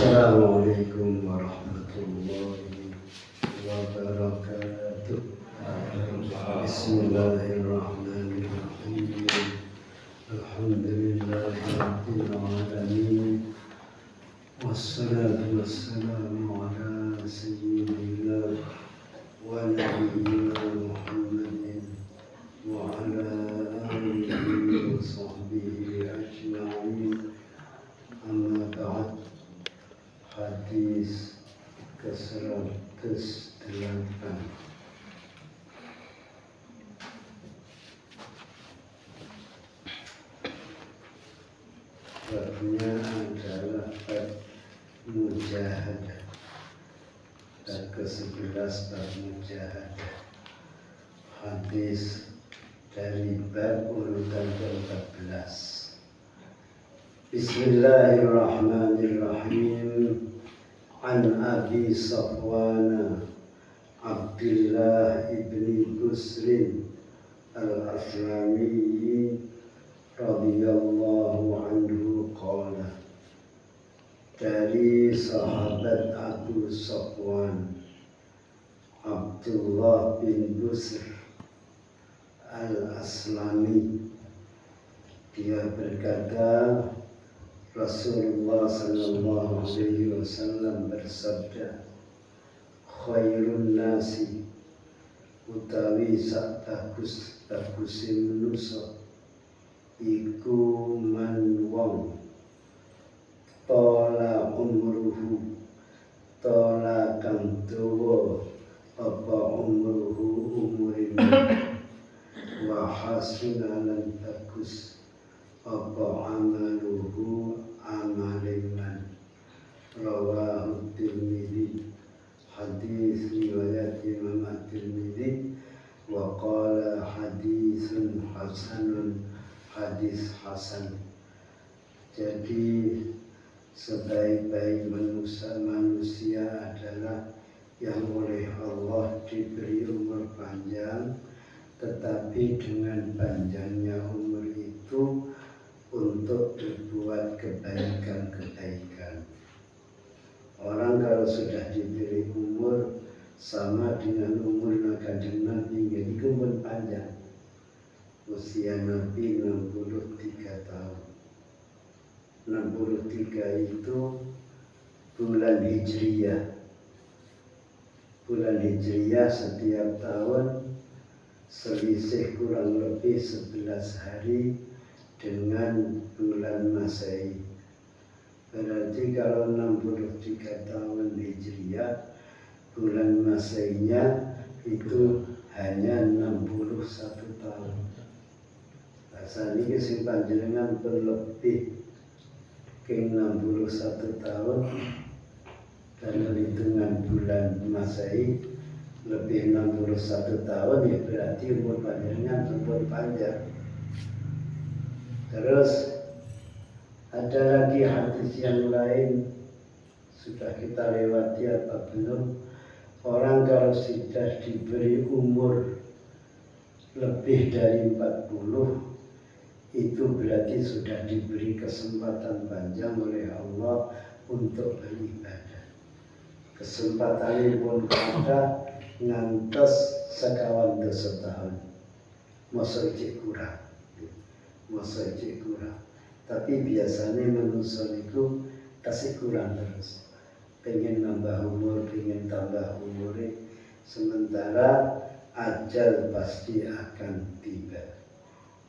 Assalamualaikum warahmatullahi wabarakatuh. Bismillahirrahmanirrahim. Alhamdulillahirabbil alamin. Wassalatu wassalamu ala sayyidina wa nabiyyina Muhammadin wa ala alihi wa sahbihi ajma'in. Amma ba'd. Hadis ke-108. Babnya adalah bab mujahadah. Bab ke-11 bab mujahadah. Hadis dari bab urutan ke-14. Bismillahirrahmanirrahim. An Abi Safwan Abdullah ibn Busrin al-Aslami radhiyallahu anhu qala. Dari sahabat Abu Safwan Abdullah bin Busr al-Aslami, dia berkata, Rasulullah sallallahu alaihi wasallam bersabda, khairun nasi utawi sak bagusin manusa iku man wong tola umruhu, tola kang dawa apa umruhu umurimu, wa hasunalan bagus apa amaluhu amaliman. Rawahu Tirmidzi. Hadis riwayat Imam At-Tirmidzi. Wa qala hadisun hasanun, hadis hasan. Jadi sebaik-baik manusia adalah yang oleh Allah diberi umur panjang, tetapi dengan panjangnya umur itu untuk berbuat kebaikan-kebaikan. Orang kalau sudah diberi umur sama dengan umur Kanjeng Nabi, jadi umur panjang. Usia Nabi 63 tahun. 63 itu bulan Hijriyah. Bulan Hijriyah setiap tahun selisih kurang lebih 11 hari dengan bulan Masehi. Berarti kalau 63 tahun Hijriyah, bulan Masehinya itu hanya 61 tahun. Asal ini kesimpan jenengan berlebih ke 61 tahun dalam hitungan bulan Masehi lebih 61 tahun, ya berarti umur panjangnya umur panjang. Terus ada lagi hadis yang lain, sudah kita lewati apa belum? Orang kalau sudah diberi umur lebih dari 40, itu berarti sudah diberi kesempatan panjang oleh Allah untuk beribadah. Kesempatan pun ada ngantos sekawan dosa tahun, masa kurang. Tapi biasanya manusia itu kasih kurang terus, pengen nambah umur, pengen tambah umur, sementara ajal pasti akan tiba.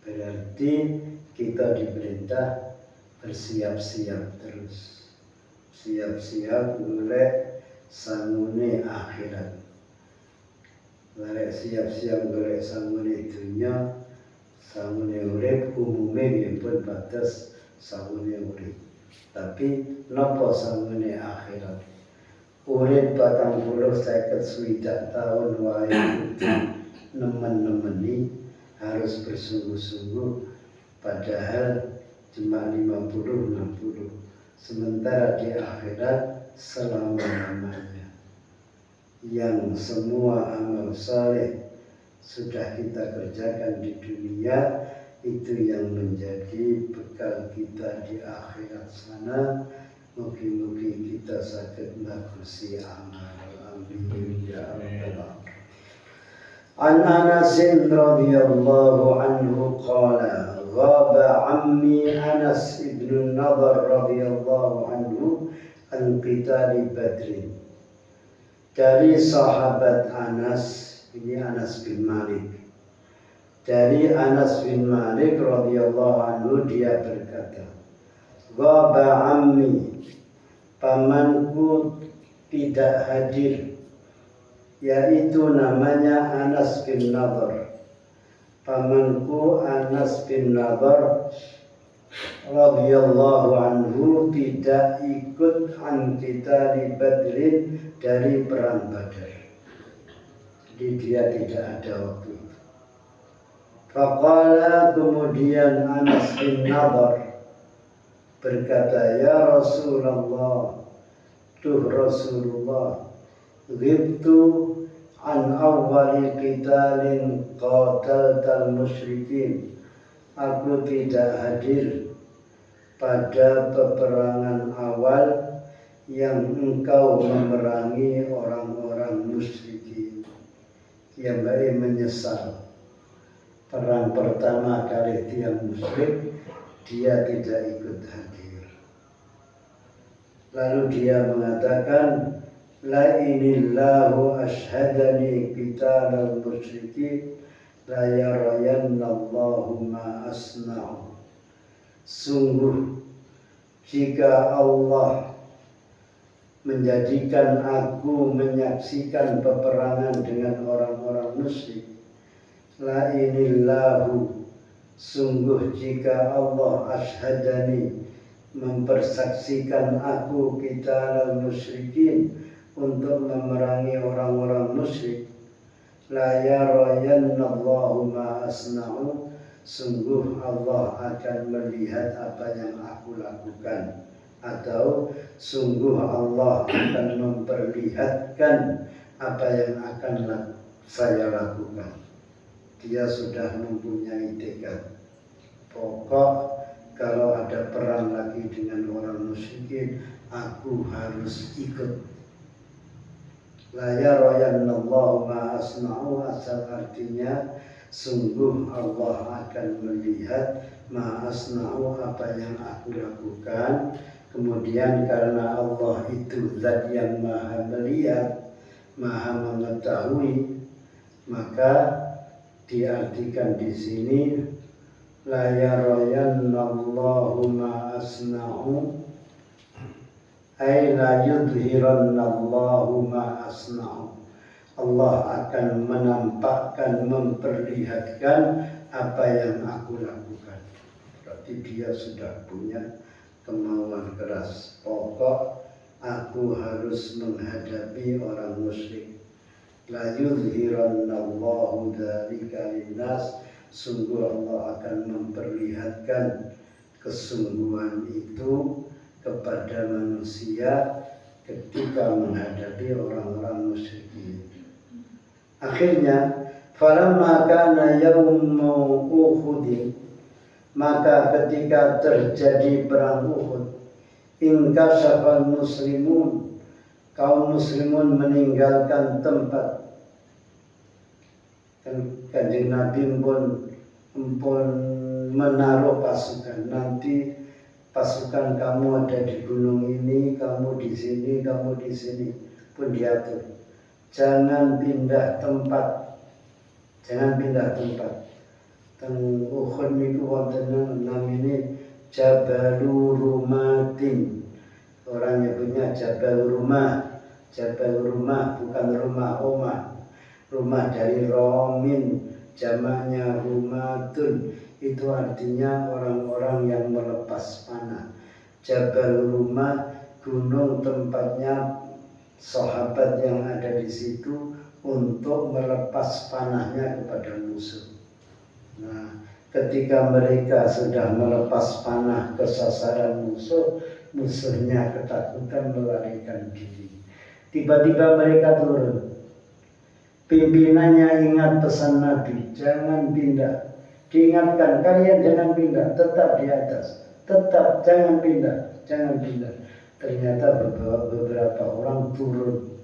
Berarti kita diperintah bersiap-siap terus, siap-siap golek sangune akhirat, golek siap-siap golek sangune dunia. Sangune urip umumnya pun batas sangune urip. Tapi napa sangune akhirat? Urip 40-50 tahun wae nemen-nemeni harus bersungguh-sungguh, padahal cuma 50-60. Sementara di akhirat selama-lamanya. Yang semua amal saleh sudah kita kerjakan di dunia, itu yang menjadi bekal kita di akhirat sana, Mugi-mugi kita saged ngapusi amal. Amin ya rabbal alamin. An Anas radhiyallahu anhu qala ghaba ammi Anas ibn Nadhr radhiyallahu anhu an qitali Badr. Dari sahabat Anas, ini Anas bin Malik. Dari Anas bin Malik radhiyallahu anhu dia berkata, ghaba ammi, pamanku tidak hadir, yaitu namanya Anas bin Nadhr. Pamanku Anas bin Nadhr radhiyallahu anhu tidak ikut an qitali Badrin, dari perang Badar. Jadi dia tidak ada waktu itu. Faqala, kemudian Anas bin Nadhr berkata, ya Rasulullah, tuh Rasulullah, ghibtu an awwali qitalin qataltal musyrikin, aku tidak hadir pada peperangan awal yang engkau memerangi orang-orang musyrikin. Yang baik menyesal, perang pertama kali dia musyrik, dia tidak ikut hadir. Lalu dia mengatakan, la inillahu ashhadani qitalal musyrikin la yarayannallahu ma asna'u. Sungguh jika Allah menjadikan aku menyaksikan peperangan dengan orang-orang musyrik, la inillahu, sungguh jika Allah ashadani, mempersaksikan aku qitalal musyrikin, untuk memerangi orang-orang musyrik, la yarayannallahu ma asna'u, sungguh Allah akan melihat apa yang aku lakukan, atau sungguh Allah akan memperlihatkan apa yang akan saya lakukan. Dia sudah mempunyai tekad, pokok kalau ada perang lagi dengan orang musyrikin, aku harus ikut. La yarayannallahu ma asna'u, asal artinya sungguh Allah akan melihat ma asna'u, apa yang aku lakukan. Kemudian karena Allah itu zat yang maha melihat, maha mengetahui, maka diartikan di sini la yarayannallahu ma asna'u, ay la yudhirannallahu ma asna'u, Allah akan menampakkan, memperlihatkan apa yang aku lakukan. Berarti dia sudah punya kemauan keras, pokok aku harus menghadapi orang musyrik. La yudhirannallahu dzalika linnas, sungguh Allah akan memperlihatkan kesungguhan itu kepada manusia ketika menghadapi orang-orang musyrikin. Akhirnya, falamma kana yaumu Uhud, maka ketika terjadi perang Uhud, inkashafal muslimun, kaum muslimun meninggalkan tempat. Kanjeng Nabi pun menaruh pasukan, nanti pasukan kamu ada di gunung ini, kamu di sini, kamu di sini, pun diatur. Jangan pindah tempat, jangan pindah tempat. Teng Uhud niku wonten namine Jabalur Rumatin. Orang nyebutnya Jabal Rumah. Jabal Rumah bukan rumah omah. Rumah dari Romin, jamaknya Rumatun. Itu artinya orang-orang yang melepas panah. Jabal Rumah, gunung tempatnya sahabat yang ada di situ untuk melepas panahnya kepada musuh. Nah, ketika mereka sudah melepas panah ke sasaran musuh, musuhnya ketakutan melarikan diri. Tiba-tiba mereka turun. Pimpinannya ingat pesan Nabi, jangan pindah. Diingatkan, kalian jangan pindah, tetap di atas. Tetap jangan pindah, jangan pindah. ternyata beberapa orang turun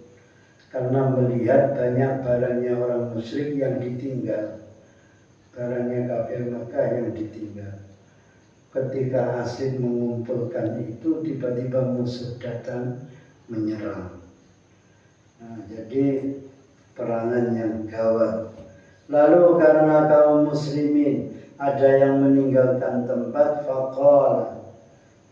karena melihat banyak barangnya orang musyrik yang ditinggal, barangnya kafir Mekah yang ditinggal. Ketika Asid mengumpulkan itu, tiba-tiba musuh datang menyerang. Nah, jadi perangan yang gawat. Lalu karena kaum muslimin ada yang meninggalkan tempat, faqala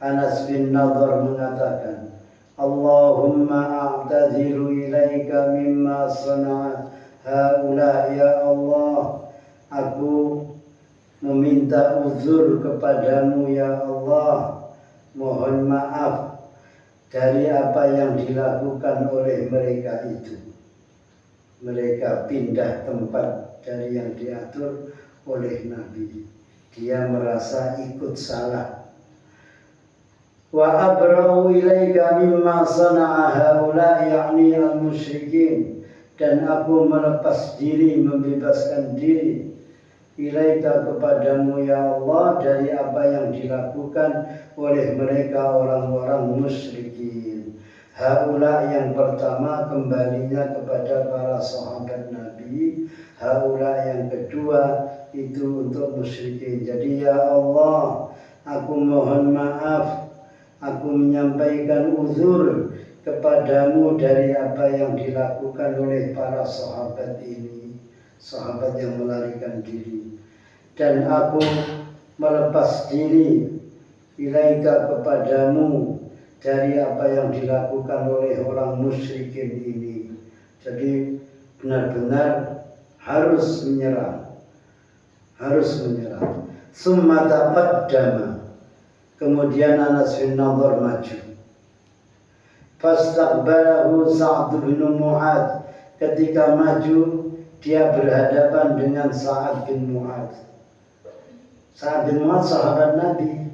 Anas bin Nadhr mengatakan, Allahumma a'tadiru ilaika mimma sana'a haula, ya Allah, aku meminta uzur kepadamu ya Allah, mohon maaf dari apa yang dilakukan oleh mereka itu. Mereka pindah tempat dari yang diatur oleh Nabi. Dia merasa ikut salah. Wa abra'u ilaika mimma sana'a haula, yakni al-musyrikin, dan aku melepas diri, membebaskan diri ilaika kepadamu ya Allah dari apa yang dilakukan oleh mereka orang-orang musyrikin. Haula yang pertama kembalinya kepada para sahabat Nabi, haula yang kedua itu untuk musyrikin. Jadi ya Allah, aku mohon maaf, aku menyampaikan uzur kepadamu dari apa yang dilakukan oleh para sahabat ini, sahabat yang melarikan diri. Dan aku melepas diri ilaika kepadamu dari apa yang dilakukan oleh orang musyrikin ini. Jadi benar-benar harus menyerah, harus menyerah. Summa taqaddama, kemudian Anas bin Nadhr maju. Fastaqbalahu Sa'd bin Mu'adz, ketika maju dia berhadapan dengan Sa'ad bin Mu'adz. Sa'ad bin Mu'adz sahabat Nabi,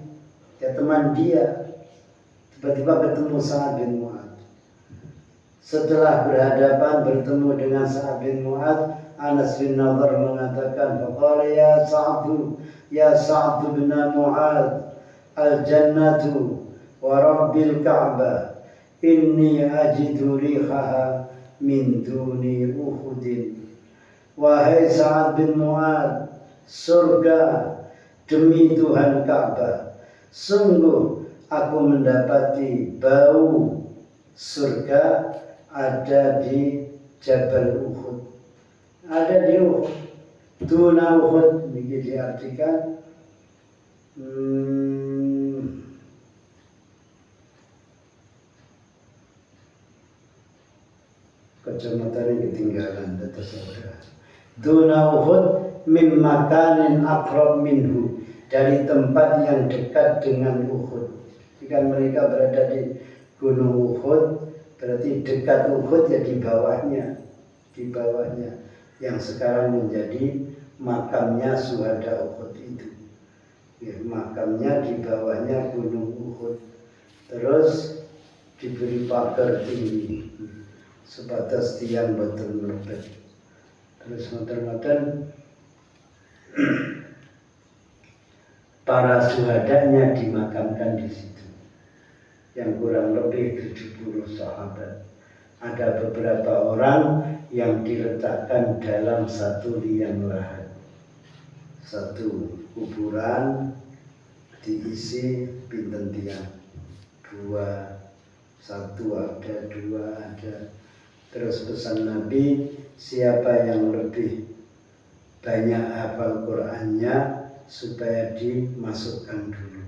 ya teman dia. Tiba-tiba ketemu Sa'ad bin Mu'adz. Setelah berhadapan bertemu dengan Sa'ad bin Mu'adz, Anas bin Nadhr mengatakan, faqala ya Sa'ad bin Mu'adz, al-jannatu wa rabbil Ka'bah, inni ajidu rihaha min duni Uhudin. Wahai Sa'ad bin Mu'adz, surga demi Tuhan Ka'bah, sungguh aku mendapati bau surga ada di Jabal Uhud, ada di Uhud. Duna Uhud ini diartikan kacamata ketinggalan atas surga. Duna Uhud min makanin aqrab minhu, dari tempat yang dekat dengan Uhud. Jika mereka berada di Gunung Uhud, berarti dekat Uhud ya di bawahnya yang sekarang menjadi makamnya syuhada Uhud itu. Ya, makamnya di bawahnya Gunung Uhud. Terus diberi pagar tinggi sebatas tiang beton merebet. Terus motor-motor para syuhadanya dimakamkan di situ, yang kurang lebih 70 sahabat. Ada beberapa orang yang diletakkan dalam satu liang lahat, satu kuburan diisi pinten tiang, 2, 1 ada, 2 ada. Terus pesan Nabi, siapa yang lebih banyak hafal Qur'annya supaya dimasukkan dulu,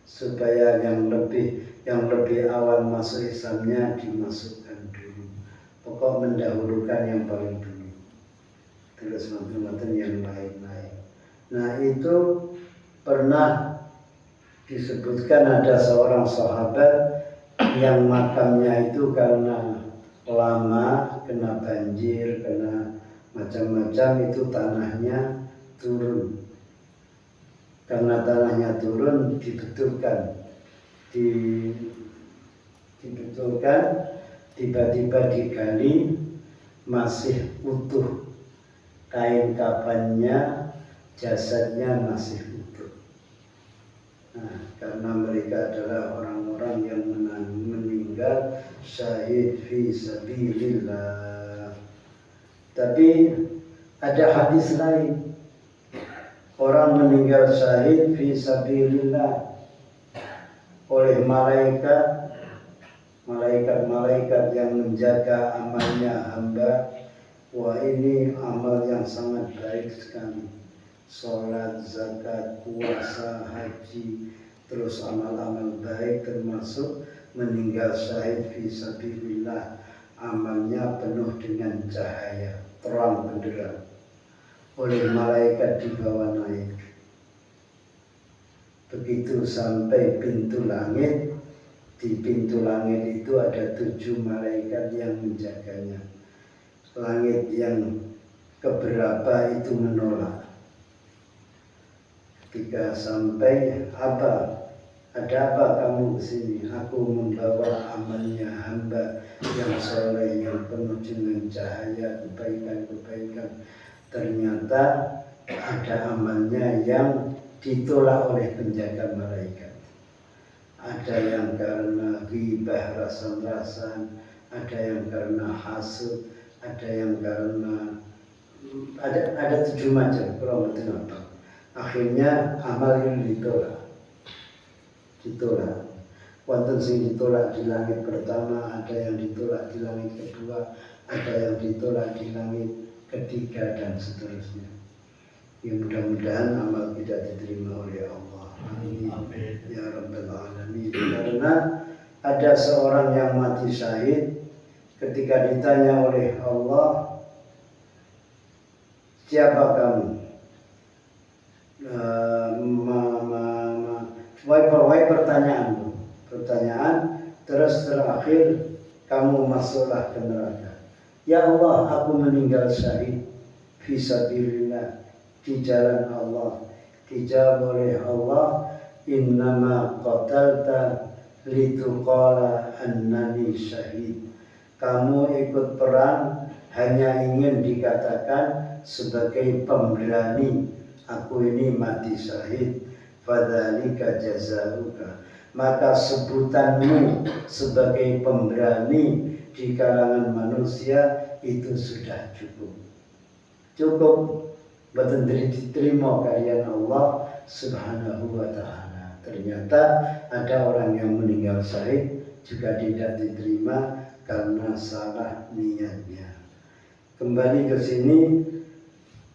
supaya yang lebih awal masuk Islamnya dimasukkan dulu. Pokok mendahulukan yang paling dulu, terus mantan yang lain-lain. Nah itu pernah disebutkan ada seorang sahabat yang makamnya itu karena lama kena banjir, kena macam-macam, itu tanahnya turun. Karena tanahnya turun, dibetulkan, tiba-tiba digali, masih utuh kain kafannya, jasadnya masih utuh. Nah, karena mereka adalah orang-orang orang yang meninggal syahid fi sabilillah. Tapi ada hadis lain, orang meninggal syahid fi sabilillah oleh malaikat yang menjaga amalnya hamba. Wah, ini amal yang sangat baik sekali. Sholat, zakat, puasa, haji, terus amal-amal baik termasuk meninggal syahid fi sabilillah. Amalnya penuh dengan cahaya, terang benderang. Oleh malaikat dibawa naik. Begitu sampai pintu langit, di pintu langit itu ada 7 malaikat yang menjaganya. Langit yang keberapa itu menolak. Ketika sampai, ada apa kamu kesini? Aku membawa amalnya hamba yang soleh, yang penuh dengan cahaya kebaikan-kebaikan. Ternyata ada amalnya yang ditolak oleh penjaga malaikat. Ada yang karena ghibah, rasan-rasan, ada yang karena hasud, ada yang karena ada 7 macam, kurang lebih apa. Akhirnya amal ini ditolak. Wonten sing ditolak di langit pertama, ada yang ditolak di langit kedua, ada yang ditolak di langit ketiga, dan seterusnya. Ya, mudah-mudahan amal kita diterima oleh Allah. Amin. Ya Rabbal Alamin. Karena ada seorang yang mati syahid, ketika ditanya oleh Allah, siapa kamu? Pertanyaan, terus terakhir, kamu masuklah ke neraka. Ya Allah, aku meninggal syahid fisabilillah, di jalan Allah. Dijawab oleh Allah, innama qatalta lituqala annani syahid. Kamu ikut perang hanya ingin dikatakan sebagai pemberani, aku ini mati syahid. Fadzalika jazauka, maka sebutanmu sebagai pemberani di kalangan manusia itu sudah cukup betul diterima kalian Allah Subhanahu wa ta'ala. Ternyata ada orang yang meninggal syahid juga tidak diterima karena salah niatnya. Kembali ke sini,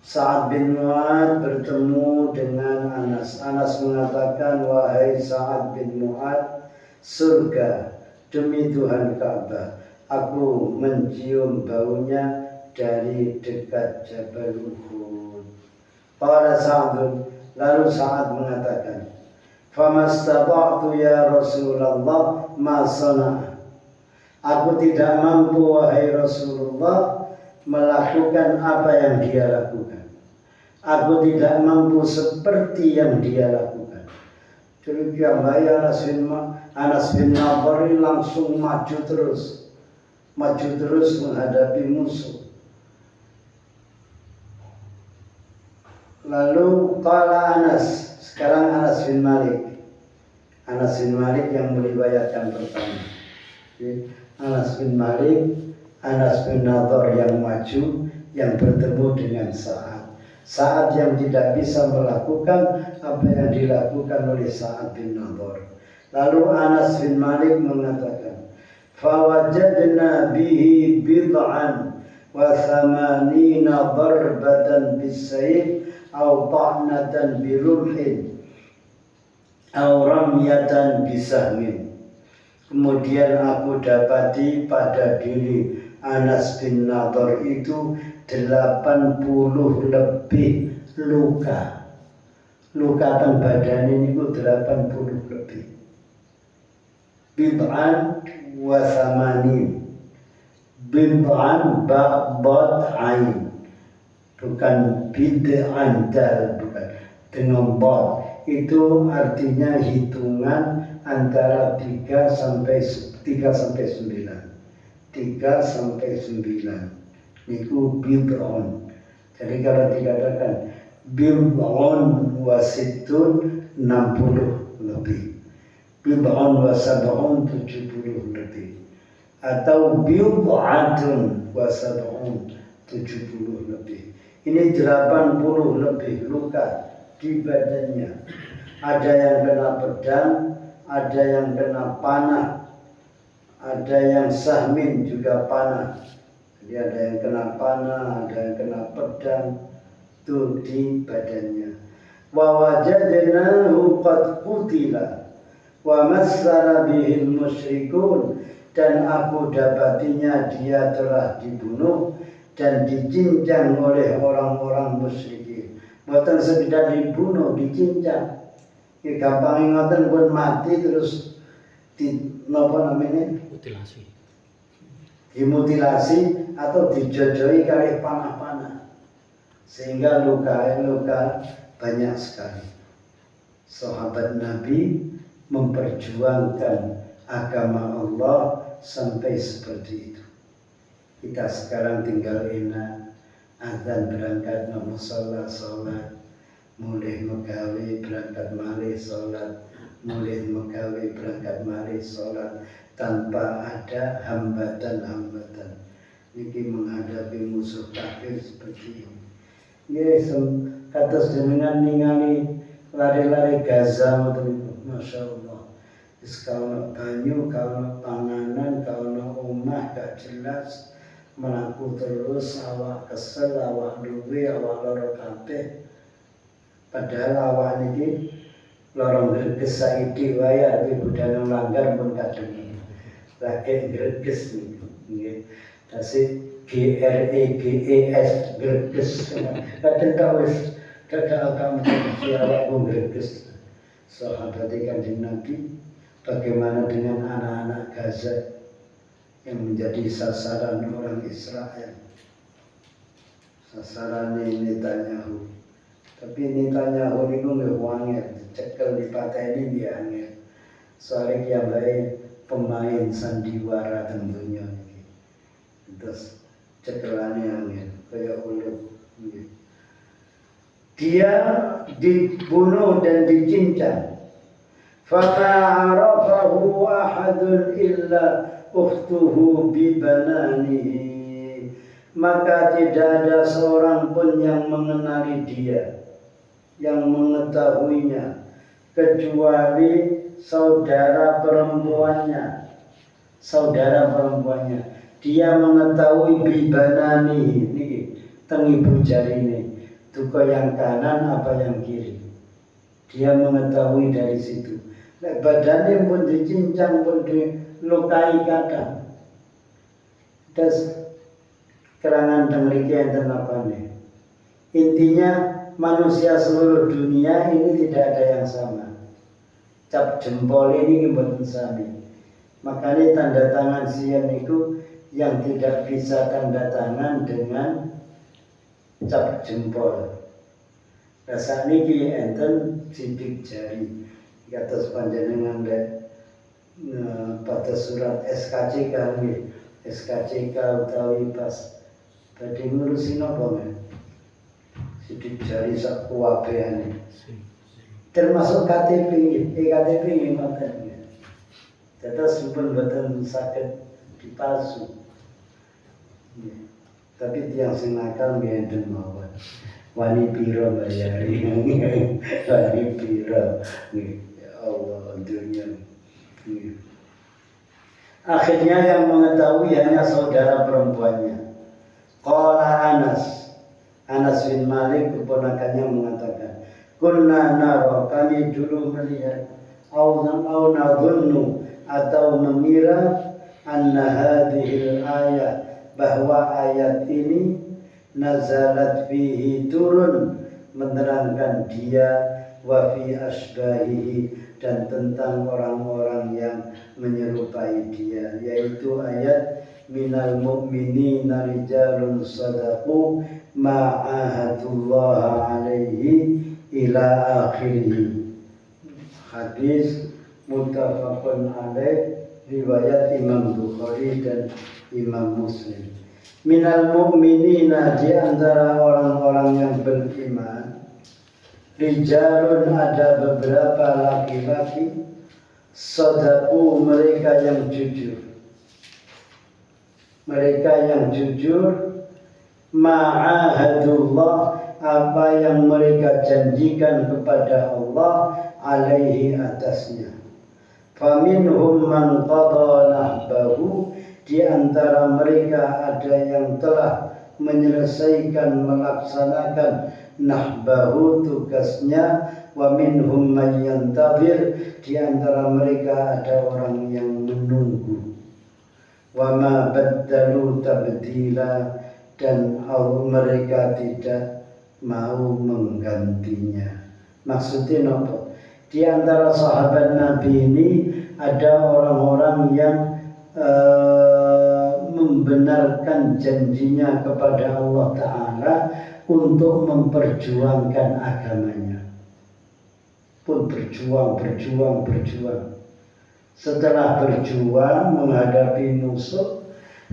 Sa'ad bin Mu'ad bertemu dengan Anas. Anas mengatakan, wahai Sa'ad bin Mu'ad, surga demi Tuhan Ka'bah, aku mencium baunya dari dekat Jabal Uhud. Qala Sa'ad, lalu Sa'ad mengatakan, famastata'tu ya Rasulullah ma sana'a. Aku tidak mampu wahai Rasulullah melakukan apa yang dia lakukan. Aku tidak mampu seperti yang dia lakukan. Jadi Anas bin Nadhr langsung maju terus menghadapi musuh. Lalu qala Anas, sekarang Anas bin Malik yang meriwayatkan pertama. Anas bin Nadhr yang maju, yang bertemu dengan Sa'ad yang tidak bisa melakukan apa yang dilakukan oleh Sa'ad bin Nadhr. Lalu Anas bin Malik mengatakan, fawajadna bihi bid'an wa thamanina darbatan bisayf aw ta'natan birumhin aw ramyatan bisahmin. Kemudian aku dapati pada diri Anas bin Nadhr itu 80 lebih luka. Luka teng badan ini 80 lebih. Bid'an wa thamanin. Bid'an ba'bad ain. Bukan bid'an dal, bukan. Dengan bad. Itu artinya hitungan antara 3 sampai 9. 3 sampai 9 niku bid'un. Jadi kalau dikatakan bid'un wasitun 60 lebih. bid'un wa sab'un 70 lebih, atau bid'atun wa sab'un 70 lebih. Ini 80 lebih luka di badannya. Ada yang kena pedang, ada yang kena panah, ada yang sahmin juga panah. Jadi ada yang kena panah, ada yang kena pedang, itu di badannya. Wa wajadnahu qad qutila wa massara bihil musyrikun, dan aku dapatinya dia telah dibunuh dan dicincang oleh orang-orang musyrikin. Bukan sekedar dibunuh, dicincang. Ya gampang ngoten pun mati terus di napa namanya? Mutilasi. Dimutilasi atau dijojoi kali panah-panah. Sehingga luka banyak sekali. Sahabat Nabi memperjuangkan agama Allah sampai seperti itu. Kita sekarang tinggal enak, azan berangkat nang musala salat, mulai megawe berangkat malih salat, mulai megawe berangkat malih salat tanpa ada hambatan-hambatan. Niki menghadapi musuh kafir seperti ini. Yes, kata jenengan ningali lari-lari Gaza ngoten, masya Allah. Kalau banyu, kalau panganan, kalau omah gak jelas, melaku terus, awak kesel, awak duwe, awak loro kabeh. Padahal awak niki lorong greges saiki wae arep budal melanggar pun kadang. Lagi greges niki. Tasih GREGES greges. Kadang tak wis kakak agama siapa pun greges. Sahabat Kanjeng Nabi, bagaimana dengan anak-anak Gaza yang menjadi sasaran orang Israel? Sasaran ini Netanyahu. Tapi Netanyahu itu nggak wangir, cekel di pateni dia angin. Soalnya dia baik pemain sandiwara tentunya. Terus cekelannya angin, kayak ulut. Dia dibunuh dan dicincang. Fata'arafahu ahadun illa ukhtuhu bibananihi, maka tidak ada seorang pun yang mengenali dia, yang mengetahuinya, kecuali saudara perempuannya. Dia mengetahui bibananihi, niki teng ibu jarine, duka yang kanan apa yang kiri. Dia mengetahui dari situ. Badannya pun dicincang, pun dilukai kadang. Terus kerangan tengriki enten apane. Intinya manusia seluruh dunia ini tidak ada yang sama. Cap jempol ini mboten sami. Makanya tanda tangan sian itu yang tidak bisa tanda tangan dengan cap jempol. Rasa niki enten sidik jari. Kata sepanjangnya pada surat SKCK nih, SKCK utawi pas badhe ngurusi napa men? Sidik jari sak kuwabehane. Termasuk KTP KTP ngoten. Dados pun boten saged dipalsu. Tapi tiyang sing nakal ngenten mawon. Wani piro bayari, wani piro, ya Allah dunia. Akhirnya yang mengetahui hanya saudara perempuannya. Qala Anas bin Malik keponakannya mengatakan, kunna nara, kami dulu melihat, au nadhunnu, atau mengira, anna hadhil ayat, bahwa ayat ini nazalat fihi, turun menerangkan dia, wa fi asbahihi, dan tentang orang-orang yang menyerupai dia, yaitu ayat minal mu'minina rijalun sadaqu ma'ahadullah alaihi ila akhirih. Hadis muttafaqun alaih, riwayat Imam Bukhari dan Imam Muslim. Minal mu'minina, di antara orang-orang yang beriman, rijalun, ada beberapa laki-laki, Sadaku mereka yang jujur. Mereka yang jujur ma'ahadullah apa yang mereka janjikan kepada Allah alaihi atasnya. Faminhum man qada nahbahu, di antara mereka ada yang telah menyelesaikan melaksanakan nahbahu tugasnya, wa minhum man yantazir, di antara mereka ada orang yang menunggu. Wa ma baddalu tabdila, dan mereka tidak mau menggantinya. Maksudnya apa? Di antara sahabat Nabi ini ada orang-orang yang membenarkan janjinya kepada Allah Ta'ala untuk memperjuangkan agamanya. Pun berjuang. Setelah berjuang menghadapi musuh,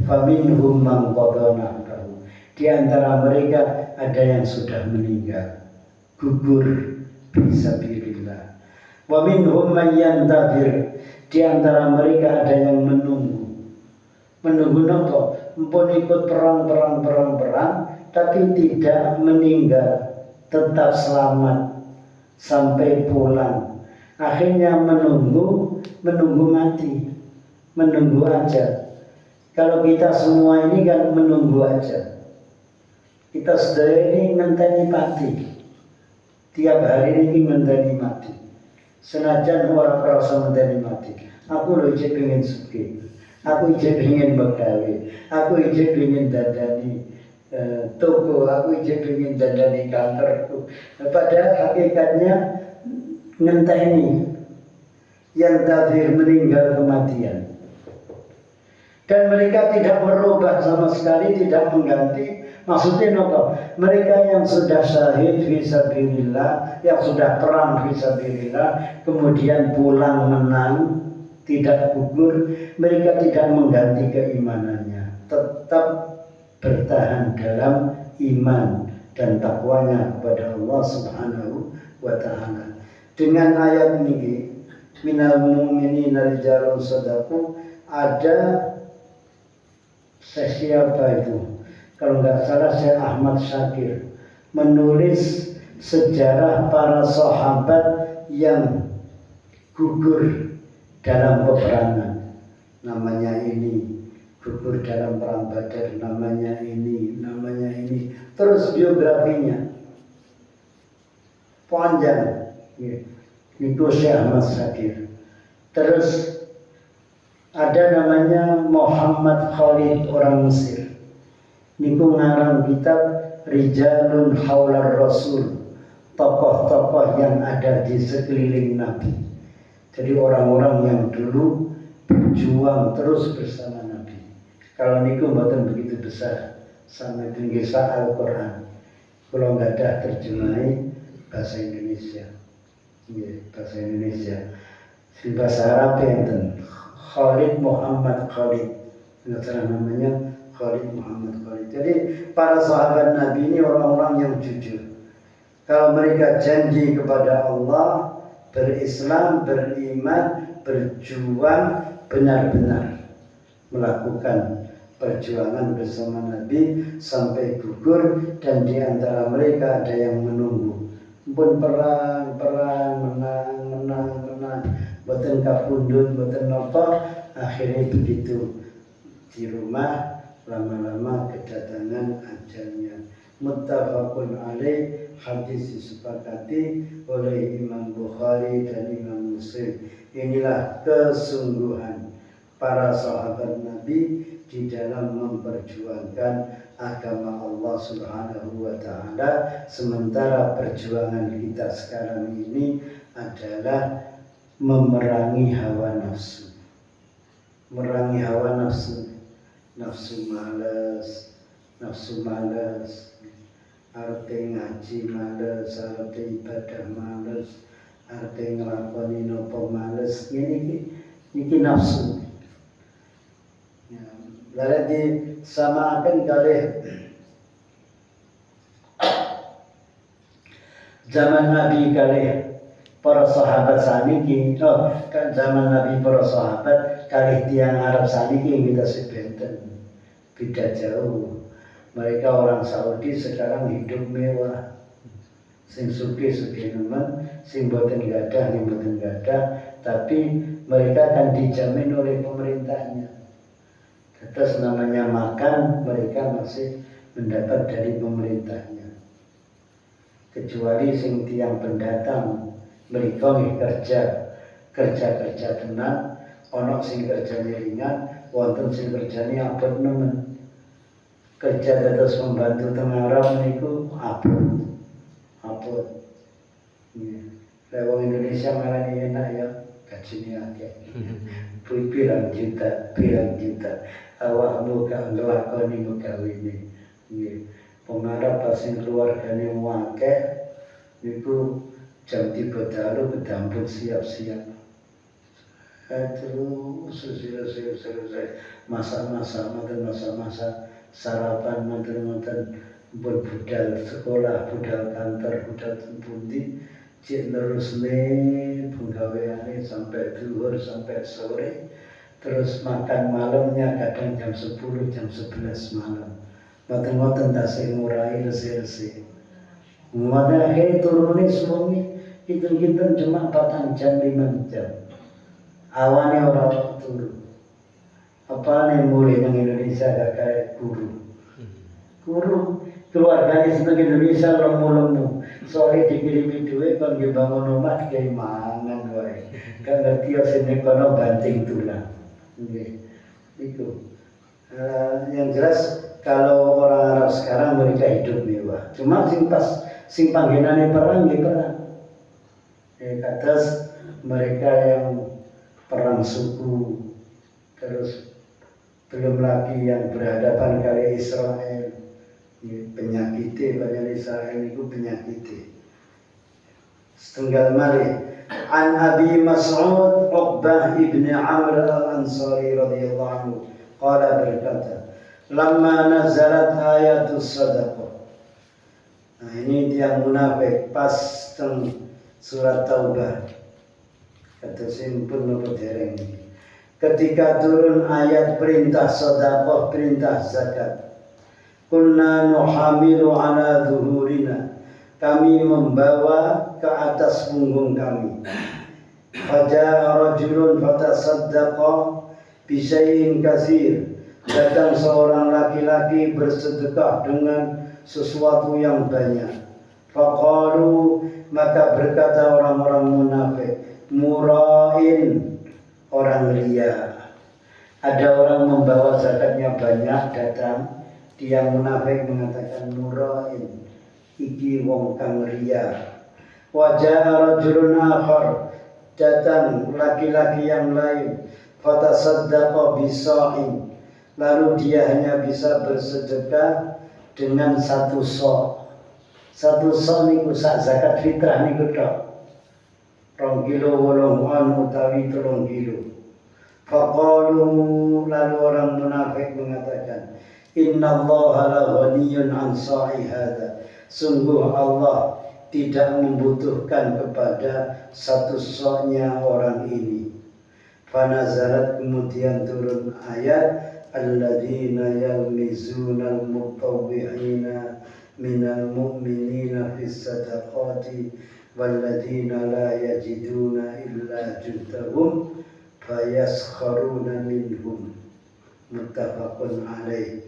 faminhum man qada nahbahu, di antara mereka ada yang sudah meninggal, gugur fisabilillah. Wa minhum man yantazir, di antara mereka ada yang menunggu. Menunggu apa? Mpun ikut perang, tapi tidak meninggal, tetap selamat sampai pulang. Akhirnya menunggu mati, menunggu aja. Kalau kita semua ini kan menunggu aja. Kita sedaya ini ngenteni mati. Tiap hari ini ngenteni mati. Senajan orang kerasa ngenteni mati. Aku loh ijek pengen sugih. Aku ijek pengen begawe. Aku ijek pengen dandani toko. Aku ijek pengen dandani kantorku. Padahal hakikatnya ngenteni yang terakhir meninggal kematian. Dan mereka tidak merubah sama sekali, tidak mengganti. Maksudnya apa? Mereka yang sudah syahid fisabilillah, yang sudah perang fisabilillah, kemudian pulang menang, tidak gugur, mereka tidak mengganti keimanannya, tetap bertahan dalam iman dan takwanya kepada Allah Subhanahu wa Ta'ala. Dengan ayat ini, minal mu'minina rijalun sadaqu, ada siapa itu? Kalau nggak salah Syekh Ahmad Syakir menulis sejarah para sahabat yang gugur dalam peperangan. Namanya ini, gugur dalam perang Badar, namanya ini. Terus biografinya panjang. Itu Syekh Ahmad Syakir. Terus ada namanya Muhammad Khalid, orang Mesir. Niku ngarang kitab Rijalun Haular Rasul, tokoh-tokoh yang ada di sekeliling Nabi. Jadi orang-orang yang dulu berjuang terus bersama Nabi. Kalau niku mboten begitu besar sampai tinggi Al-Quran. Kalau nggak ada terjemahi bahasa Indonesia. Bahasa Indonesia. Di bahasa Arab enten Khalid Muhammad Khalid. Salah namanya Khalid Muhammad Khalid. Jadi para sahabat Nabi ini orang-orang yang jujur. Kalau mereka janji kepada Allah, berislam, beriman, berjuang, benar-benar melakukan perjuangan bersama Nabi sampai gugur, dan di antara mereka ada yang menunggu. Pun perang, menang, boten kapundhut, boten napa, akhirnya begitu di rumah lama-lama kedatangan ajalnya. Muttafaqun alaih, hadis disepakati oleh Imam Bukhari dan Imam Muslim. Inilah kesungguhan para sahabat Nabi di dalam memperjuangkan agama Allah Subhanahu wa Ta'ala. Sementara perjuangan kita sekarang ini adalah memerangi hawa nafsu. Memerangi hawa nafsu. Nafsu malas, arti ngaji malas, arti ibadah malas, arti ngelakoni nopo malas. Ini nafsu. Lalu disamakan kali zaman Nabi kali para sahabat saniki kan zaman Nabi para sahabat kalih tiyang Arab saniki kita sebenten beda jauh. Mereka orang Saudi sekarang hidup mewah, sing sugih nemen, sing boten gadah ning boten gadah, tapi mereka akan dijamin oleh pemerintahnya. Terus namanya makan mereka masih mendapat dari pemerintahnya. Kecuali sing tiang pendatang mereka kerja tenang, ono sing kerjanya ringan, wonten sing kerjanya abot nemen. Kerja terus membantu tengah Arab niku abot. Lewat Indonesia malah enak ya, gajinya akeh. Pirang juta. Awakmu gak nglakoni megawine. Nggih. Pengarap pas sing keluargane akeh niku jam 3 dalu kedampun siap-siap. Terus selesai masa sarapan manten budal sekolah, budal kantor, budal pundi cek terusne penggaweane sampai zuhur sampai sore, terus makan malamnya kadang jam 10 jam 11 malam. Ngoten tasih ngurai resi-resi. Mada akhirnya turune suami hitung-hitung cuma 4 jam 5 jam. Awane ora turu. Apa nih mulai nang Indonesia gak kayak guru keluarganya seneng Indonesia lemu-lemu soalnya dikirimi duit kan dibangun rumah kayak mangan wae gak ngerti ya sini kono banting tulang itu yang jelas kalau orang Arab sekarang mereka hidup mewah cuma sing panggenane perang atas mereka yang perang suku terus belum lagi yang berhadapan kali Israel penyakitnya banyak Israel itu penyakitnya setengah mari an Abi Mas'ud Uqbah ibn Amr al-Ansari radhiyallahu anhu qala berkata lamma nazalat ayatus sadaqah. Nah ini dia munafik pas teng surat Taubah kata simpun nopo dereng ketika turun ayat perintah sedekah, perintah zakat. Kunna nuhamilu ala zuhurina. Kami membawa ke atas punggung kami. Faja'a rajulun fatasaddaqa bisyai'in katsir. Datang seorang laki-laki bersedekah dengan sesuatu yang banyak. Faqalu, maka berkata orang-orang munafik, mura'in, orang ria. Ada orang membawa zakatnya banyak datang, dia munafik mengatakan mura'in, iki wong kang ria. Waja'a rajulun akhar, datang laki-laki yang lain, fatasaddaqa bisa'in, lalu dia hanya bisa bersedekah dengan 1 sa'. 1 sa' niku sak zakat fitrah niku tok. 2 kilo 8 utawi 3 kilo. Faqalu, lalu orang munafik mengatakan, Inna Allah la ghaniyun an sa'i hadha. Sungguh Allah tidak membutuhkan kepada 1 sa'-nya orang ini. Fanazalat, kemudian turun ayat alladzina yalmizuna al-mutawwi'ina minal mu'minina fis sadaqati walladzina la yajiduna illa juhdahum fayaskharuna minhum muttafaqun alaih.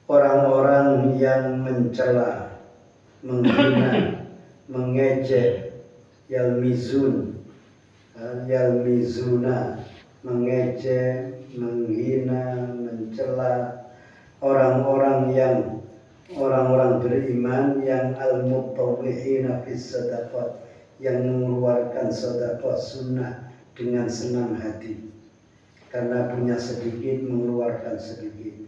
Orang-orang yang mencela, menghina, mengejek, yalmizuna, mengejek, menghina, mencela orang-orang beriman yang al-mutawwi'ina fis sadaqat, yang mengeluarkan sedekah sunnah dengan senang hati karena punya sedikit mengeluarkan sedikit.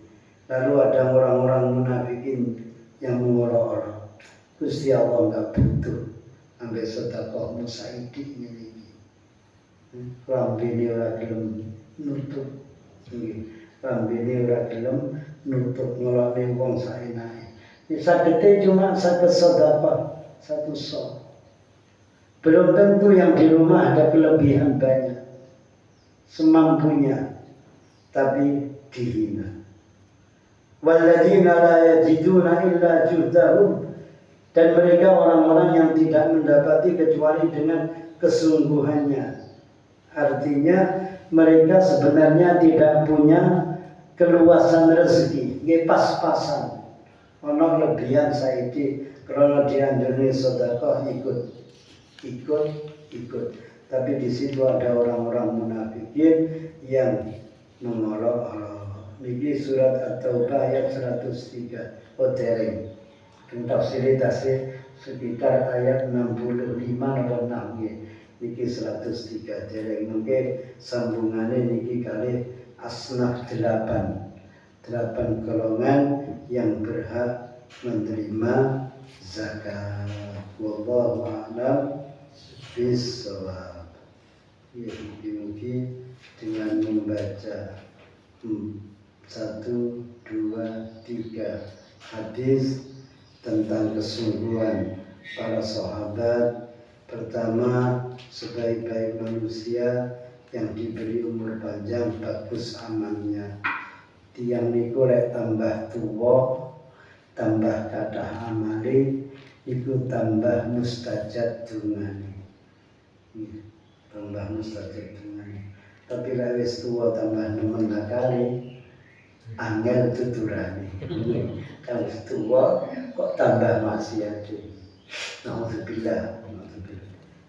Lalu ada orang-orang munafikin yang mengorok-orok, Gusti Allah enggak butuh ambil sedekah musaidik ini. Rambine ora gelem nutup, rambine ora gelem nutup ngelone wong saenake. Sagete cuma saged sedekah 1 sa'. Belum tentu yang di rumah ada kelebihan banyak, semampunya, tapi dihina. Walladzina la yajiduna illa juhdahum, dan mereka orang-orang yang tidak mendapati kecuali dengan kesungguhannya. Artinya mereka sebenarnya tidak punya keluasan rezeki, nggih pas-pasan. Ono lebihan saiki karena dianjurne sedekah ikut. Tapi di situ ada orang-orang munafikin yang mengolok-olok. Niki surat At-Taubah ayat 103. Dereng. Tafsir tasih sekitar ayat 65 nomor 6 nggih. Niki 103 dereng mungkin sambungane niki kali asnaf 8 golongan yang berhak menerima zakat. Wallahu a'lam bishawab. Ya, mungkin dengan membaca 1, 2, 3 hadis tentang kesungguhan para sahabat. Pertama, sebaik-baik manusia yang diberi umur panjang bagus amalnya. Tiang niku rek tambah tuwa, tambah kathah amale, iku tambah mustajab dungane. Tambah mustajab dungane. Tapi lek wis tuwa tambah nemen kali angel tuturane. Kalau tua kok tambah maksiat. Nauzubillah.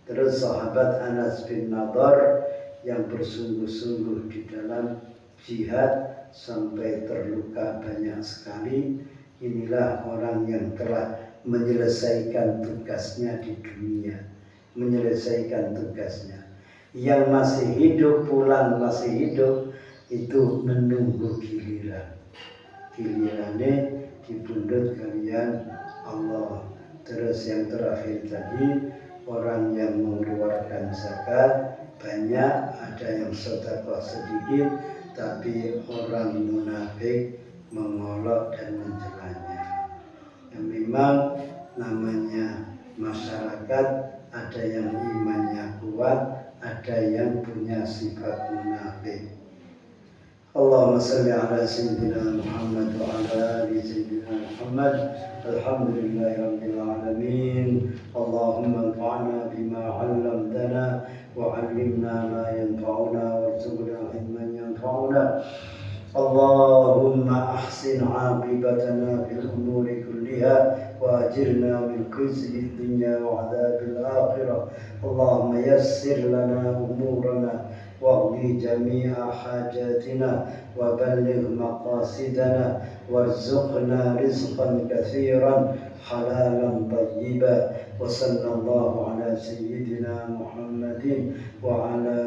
Terus sahabat Anas bin Nadhr yang bersungguh-sungguh di dalam jihad sampai terluka banyak sekali. Inilah orang yang telah menyelesaikan tugasnya di dunia. Menyelesaikan tugasnya. Yang masih hidup, pulang masih hidup, itu menunggu giliran. Gilirannya dipundhut kalian Allah. Terus yang terakhir tadi, orang yang mengeluarkan zakat banyak, ada yang sedekah sedikit, tapi orang munafik mengolok dan mencelanya. Yang memang namanya masyarakat, ada yang imannya kuat, ada yang punya sifat munafik. Allahumma salli ala sayyidina Muhammad wa ala ali sayyidina Muhammad. Alhamdulillahi rabbil alamin. Allahumma anfa'na bima 'allamtana wa 'allimna ma yanfa'una warzuqna ilman yanfa'una. Allahumma ahsin 'aqibatana fil umuri kulliha wa ajirna min khizyi dunya wa 'adzabil akhirah. Allahumma yassir lana umurana واقض جميع حاجاتنا وبلغ مقاصدنا وارزقنا رزقا كثيرا حلالا طيبا وصلى الله على سيدنا محمد وعلى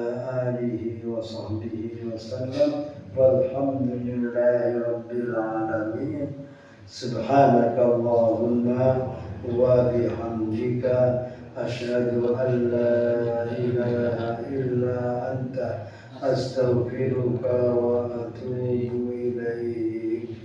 آله وصحبه وسلم والحمد لله رب العالمين. سبحانك اللهم وبحمدك أشهد أن لا إله إلا أنت أستغفرك وأتوب إليك.